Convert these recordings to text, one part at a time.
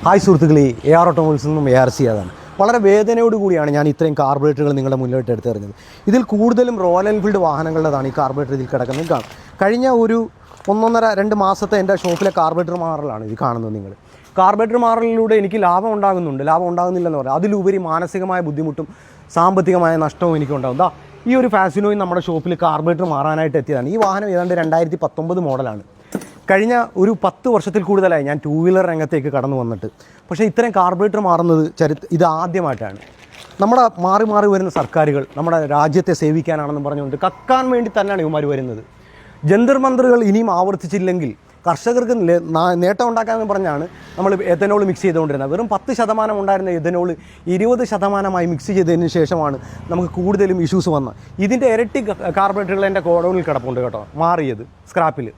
Hi സുഹൃത്തുക്കളെ, AR ഓട്ടോമൊബൈൽസിൽ നിന്നും ARC അതാണ്. വളരെ വേദനയോടുകൂടിയാണ് ഞാൻ ഇത്രയും കാർബറേറ്ററുകൾ നിങ്ങളുടെ മുന്നിലോട്ട് എടുത്തെറിഞ്ഞത്. ഇതിൽ കൂടുതലും റോയൽ എൻഫീൽഡ് വാഹനങ്ങളുടേതാണ് ഈ കാർബറേറ്റർ ഇതിൽ കിടക്കുന്നത്. കാണും കഴിഞ്ഞ ഒരു 1.5-2 മാസത്തെ എൻ്റെ ഷോപ്പിലെ കാർബറേറ്റർ മാറലാണ് ഇത് കാണുന്നത്. നിങ്ങൾ കാർബറേറ്റർ മാറലിലൂടെ എനിക്ക് ലാഭം ഉണ്ടാകുന്നില്ലെന്ന് പറയാം. അതിലുപരി മാനസികമായ ബുദ്ധിമുട്ടും സാമ്പത്തികമായ നഷ്ടവും എനിക്കുണ്ടാകും. ഈ ഒരു ഫാസിനോയും നമ്മുടെ ഷോപ്പിൽ കാർബറേറ്റർ മാറാനായിട്ട് എത്തിയതാണ്. ഈ വാഹനം ഏതാണ്ട് 2019 മോഡലാണ്. കഴിഞ്ഞ ഒരു 10 വർഷത്തിൽ കൂടുതലായി ഞാൻ 2 വീലർ രംഗത്തേക്ക് കടന്നു വന്നിട്ട്. പക്ഷേ ഇത്രയും കാർബറേറ്റർ മാറുന്നത് ഇത് ആദ്യമായിട്ടാണ്. നമ്മുടെ മാറി വരുന്ന സർക്കാരുകൾ നമ്മുടെ രാജ്യത്തെ സേവിക്കാനാണെന്ന് പറഞ്ഞുകൊണ്ട് കക്കാൻ വേണ്ടി തന്നെയാണ് ഇവന്മാർ വരുന്നത്. ജന്തർ മന്ത്രികൾ ഇനിയും ആവർത്തിച്ചില്ലെങ്കിൽ കർഷകർക്ക് നേട്ടം ഉണ്ടാക്കാമെന്ന് പറഞ്ഞാണ് നമ്മൾ എഥനോൾ മിക്സ് ചെയ്തുകൊണ്ടിരുന്നത്. വെറും 10% ഉണ്ടായിരുന്ന എഥനോൾ 20% മിക്സ് ചെയ്തതിന് ശേഷമാണ് നമുക്ക് കൂടുതലും ഇഷ്യൂസ് വന്നത്. ഇതിൻ്റെ ഇരട്ടി കാർബറേറ്ററുകൾ എൻ്റെ ഗോഡൗണിൽ കിടപ്പുണ്ട് കേട്ടോ, മാറിയത് സ്ക്രാപ്പിൽ.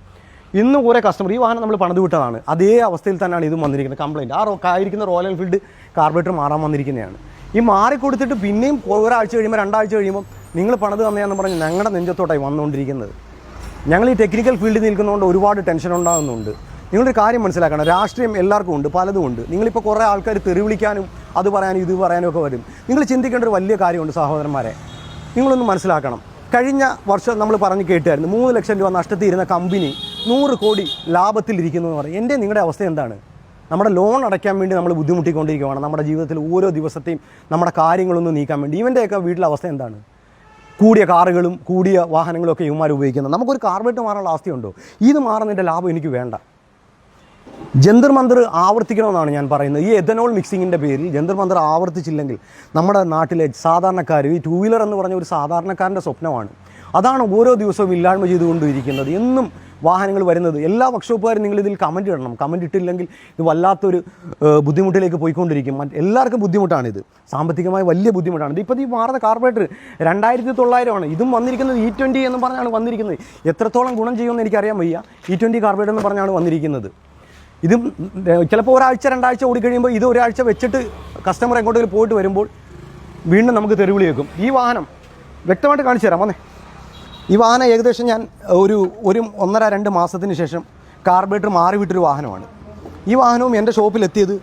ഇന്നും കുറേ കസ്റ്റമർ ഈ വാഹനം നമ്മൾ പണിത് വിട്ടതാണ്, അതേ അവസ്ഥയിൽ തന്നെയാണ് ഇതും വന്നിരിക്കുന്നത്. കംപ്ലയിൻറ്റ് ആയിരിക്കുന്ന റോയൽ എൻഫീൽഡ് കാർബറേറ്റർ മാറാൻ വന്നിരിക്കുന്നതാണ്. ഈ മാറിക്കൊടുത്തിട്ട് പിന്നെയും ഒരാഴ്ച കഴിയുമ്പോൾ 2 ആഴ്ച കഴിയുമ്പോൾ നിങ്ങൾ പണിത് തന്നെയാണെന്ന് പറഞ്ഞ് ഞങ്ങളുടെ നെഞ്ചത്തോട്ടായി വന്നുകൊണ്ടിരിക്കുന്നത്. ഞങ്ങൾ ഈ ടെക്നിക്കൽ ഫീൽഡിൽ നിൽക്കുന്നതുകൊണ്ട് ഒരുപാട് ടെൻഷൻ ഉണ്ടാകുന്നുണ്ട്. നിങ്ങളൊരു കാര്യം മനസ്സിലാക്കണം, രാഷ്ട്രീയം എല്ലാവർക്കും ഉണ്ട്, പലതും ഉണ്ട്. നിങ്ങളിപ്പോൾ കുറേ ആൾക്കാർ തെറി വിളിക്കാനും അത് പറയാനും ഇത് പറയാനും ഒക്കെ വരും. നിങ്ങൾ ചിന്തിക്കേണ്ട ഒരു വലിയ കാര്യമുണ്ട് സഹോദരന്മാരെ, നിങ്ങളൊന്ന് മനസ്സിലാക്കണം. കഴിഞ്ഞ വർഷം നമ്മൾ പറഞ്ഞ് കേട്ടായിരുന്നു 3 ലക്ഷം രൂപ നഷ്ടത്തിയിരുന്ന കമ്പനി 100 കോടി ലാഭത്തിലിരിക്കുന്നു എന്ന് പറയും. എൻ്റെ നിങ്ങളുടെ അവസ്ഥ എന്താണ്? നമ്മുടെ ലോൺ അടയ്ക്കാൻ വേണ്ടി നമ്മൾ ബുദ്ധിമുട്ടിക്കൊണ്ടിരിക്കുകയാണ്. നമ്മുടെ ജീവിതത്തിൽ ഓരോ ദിവസത്തെയും നമ്മുടെ കാര്യങ്ങളൊന്നും നീക്കാൻ വേണ്ടി. ഇവൻ്റെയൊക്കെ വീട്ടിലെ അവസ്ഥ എന്താണ്? കൂടിയ കാറുകളും കൂടിയ വാഹനങ്ങളും ഒക്കെ ഇവന്മാർ ഉപയോഗിക്കുന്നത്. നമുക്കൊരു കാർബറേറ്റർ മാറാനുള്ള അവസ്ഥയുണ്ടോ? ഇത് മാറുന്നതിൻ്റെ ലാഭം എനിക്ക് വേണ്ട. ജന്തർ മന്ത്രർ ആവർത്തിക്കണമെന്നാണ് ഞാൻ പറയുന്നത്. ഈ എഥനോൾ മിക്സിങ്ങിൻ്റെ പേരിൽ ജന്തർ മന്ത്രർ ആവർത്തിച്ചില്ലെങ്കിൽ നമ്മുടെ നാട്ടിലെ സാധാരണക്കാർ, ഈ 2 വീലർ എന്ന് പറഞ്ഞ ഒരു സാധാരണക്കാരൻ്റെ സ്വപ്നമാണ്. അതാണ് ഓരോ ദിവസവും ഇല്ലായ്മ ചെയ്തുകൊണ്ടിരിക്കുന്നത്. എന്നും വാഹനങ്ങൾ വരുന്നത്. എല്ലാ വർക്ക്ഷോപ്പുകാരും നിങ്ങളിതിൽ കമൻറ്റ് ഇടണം. കമൻറ്റ് ഇട്ടില്ലെങ്കിൽ ഇത് വല്ലാത്തൊരു ബുദ്ധിമുട്ടിലേക്ക് പോയിക്കൊണ്ടിരിക്കും. എല്ലാവർക്കും ബുദ്ധിമുട്ടാണിത്, സാമ്പത്തികമായി വലിയ ബുദ്ധിമുട്ടാണ്. ഇതിപ്പോൾ ഈ മാറുന്ന കാർബറേറ്റർ 2900 ആണ്. ഇതും വന്നിരിക്കുന്നത് E20 എന്ന് പറഞ്ഞാണ് വന്നിരിക്കുന്നത്. എത്രത്തോളം ഗുണം ചെയ്യുമെന്ന് എനിക്കറിയാൻ വയ്യ. E20 കാർബറേറ്റർ എന്ന് പറഞ്ഞാണ് വന്നിരിക്കുന്നത്. ഇതും ചിലപ്പോൾ 1-2 ആഴ്ച ഓടിക്കഴിയുമ്പോൾ ഇത് ഒരാഴ്ച വെച്ചിട്ട് കസ്റ്റമർ എങ്ങോട്ടെങ്കിലും പോയിട്ട് വരുമ്പോൾ വീണ്ടും നമുക്ക് തെരുവിളി വെക്കും. ഈ വാഹനം വ്യക്തമായിട്ട് കാണിച്ചു തരാം. വന്നേ, ഈ വാഹനം ഏകദേശം ഞാൻ ഒരു 1.5-2 മാസത്തിന് ശേഷം കാർബറേറ്റർ മാറിവിട്ടൊരു വാഹനമാണ്. ഈ വാഹനവും എൻ്റെ ഷോപ്പിലെത്തിയത്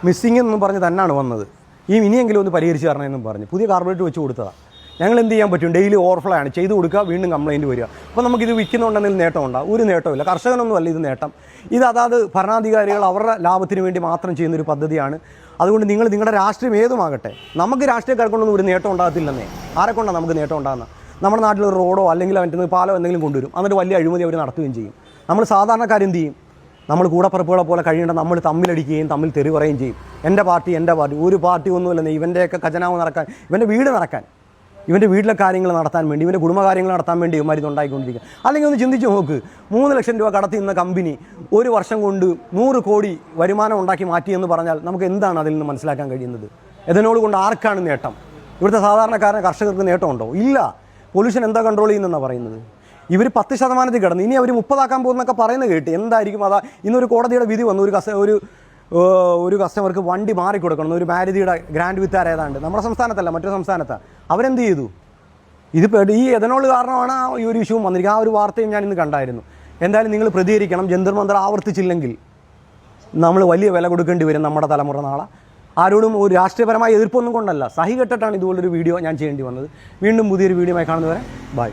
മിസ്സിംഗ് എന്ന് പറഞ്ഞ് തന്നെയാണ് വന്നത്. ഇനിയെങ്കിലും ഒന്ന് പരിഹരിച്ച് തരണമെന്നും പറഞ്ഞ് പുതിയ കാർബറേറ്റർ വെച്ച് കൊടുത്തതാണ്. ഞങ്ങൾ എന്ത് ചെയ്യാൻ പറ്റും? ഡെയിലി ഓവർഫ്ലോ ആണ് ചെയ്ത് കൊടുക്കുക, വീണ്ടും കംപ്ലയിൻറ്റ് വരിക. അപ്പോൾ നമുക്കിത് വിൽക്കുന്നുണ്ടെങ്കിൽ നേട്ടം ഉണ്ടാകും? ഒരു നേട്ടമില്ല. കർഷകനൊന്നുമല്ല ഇത് നേട്ടം. ഇത് അതാത് ഭരണാധികാരികൾ അവരുടെ ലാഭത്തിന് വേണ്ടി മാത്രം ചെയ്യുന്നൊരു പദ്ധതിയാണ്. അതുകൊണ്ട് നിങ്ങളുടെ രാഷ്ട്രീയം ഏതുമാകട്ടെ, നമുക്ക് രാഷ്ട്രീയക്കാർക്കൊണ്ടൊന്നും ഒരു നേട്ടം ഉണ്ടാകത്തില്ലെന്നേ. ആരെക്കൊണ്ടാണ് നമുക്ക് നേട്ടം ഉണ്ടാകുന്നത്? നമ്മുടെ നാട്ടിലൊരു റോഡോ അല്ലെങ്കിൽ മറ്റൊന്ന് പാലോ എന്തെങ്കിലും കൊണ്ടുവരും, എന്നിട്ട് വലിയ അഴിമതി അവർ നടത്തുകയും ചെയ്യും. നമ്മൾ സാധാരണക്കാരെന്ത് ചെയ്യും? നമ്മൾ കൂടപ്പറപ്പുകളെ പോലെ കഴിയേണ്ട നമ്മൾ തമ്മിലടിക്കുകയും തമ്മിൽ തെറി പറയുകയും ചെയ്യും. എൻ്റെ പാർട്ടി ഒരു പാർട്ടി ഒന്നുമില്ലെന്നേ. ഇവൻ്റെയൊക്കെ ഖജനാവ് നടക്കാൻ, ഇവൻ്റെ വീട് നടക്കാൻ, ഇവൻ്റെ വീട്ടിലെ കാര്യങ്ങൾ നടത്താൻ വേണ്ടി, ഇവൻ്റെ കുടുംബകാര്യങ്ങൾ നടത്താൻ വേണ്ടി ഇവന്മാർ ഇതുണ്ടായിക്കൊണ്ടിരിക്കുക. അല്ലെങ്കിൽ ഒന്ന് ചിന്തിച്ച് നോക്ക്, 3 ലക്ഷം രൂപ കടത്തി നിന്ന കമ്പനി 1 വർഷം കൊണ്ട് 100 കോടി വരുമാനം ഉണ്ടാക്കി മാറ്റിയെന്ന് പറഞ്ഞാൽ നമുക്ക് എന്താണ് അതിൽ നിന്ന് മനസ്സിലാക്കാൻ കഴിയുന്നത്? ഇതിനോട് കൊണ്ട് ആർക്കാണ് നേട്ടം? ഇവിടുത്തെ സാധാരണക്കാരന് കർഷകർക്ക് നേട്ടമുണ്ടോ? ഇല്ല. പൊല്യൂഷൻ എന്താ കൺട്രോൾ ചെയ്യുന്നതെന്നാണ് പറയുന്നത്. ഇവർ 10% കിടന്നു, ഇനി അവർ 30 പോകുന്നൊക്കെ പറയുന്നത് കേട്ട്. എന്തായിരിക്കും അതാ? ഇന്നൊരു കോടതിയുടെ വിധി വന്നു, ഒരു കസ്റ്റമർക്ക് വണ്ടി മാറിക്കൊടുക്കണം. ഒരു മാരുതിയുടെ ഗ്രാൻഡ് വിത്താർ ഏതാണ്ട് നമ്മുടെ സംസ്ഥാനത്തല്ല, മറ്റൊരു സംസ്ഥാനത്താണ്. അവരെന്ത് ചെയ്തു? ഈ എഥനോൾ കാരണമാണ് ഈ ഒരു ഇഷ്യൂ വന്നിരിക്കുക. ആ ഒരു വാർത്തയും ഞാൻ ഇന്ന് കണ്ടായിരുന്നു. എന്തായാലും നിങ്ങൾ പ്രതികരിക്കണം. ജന്തർ മന്ത്രർ ആവർത്തിച്ചില്ലെങ്കിൽ നമ്മൾ വലിയ വില കൊടുക്കേണ്ടി വരും നമ്മുടെ തലമുറ നാളെ. ആരോടും ഒരു രാഷ്ട്രീയപരമായ എതിർപ്പൊന്നും കൊണ്ടല്ല, സഹി കെട്ടിട്ടാണ് ഇതുപോലൊരു വീഡിയോ ഞാൻ ചെയ്യേണ്ടി വന്നത്. വീണ്ടും പുതിയൊരു വീഡിയോയുമായി കാണുന്നവരെ ബൈ.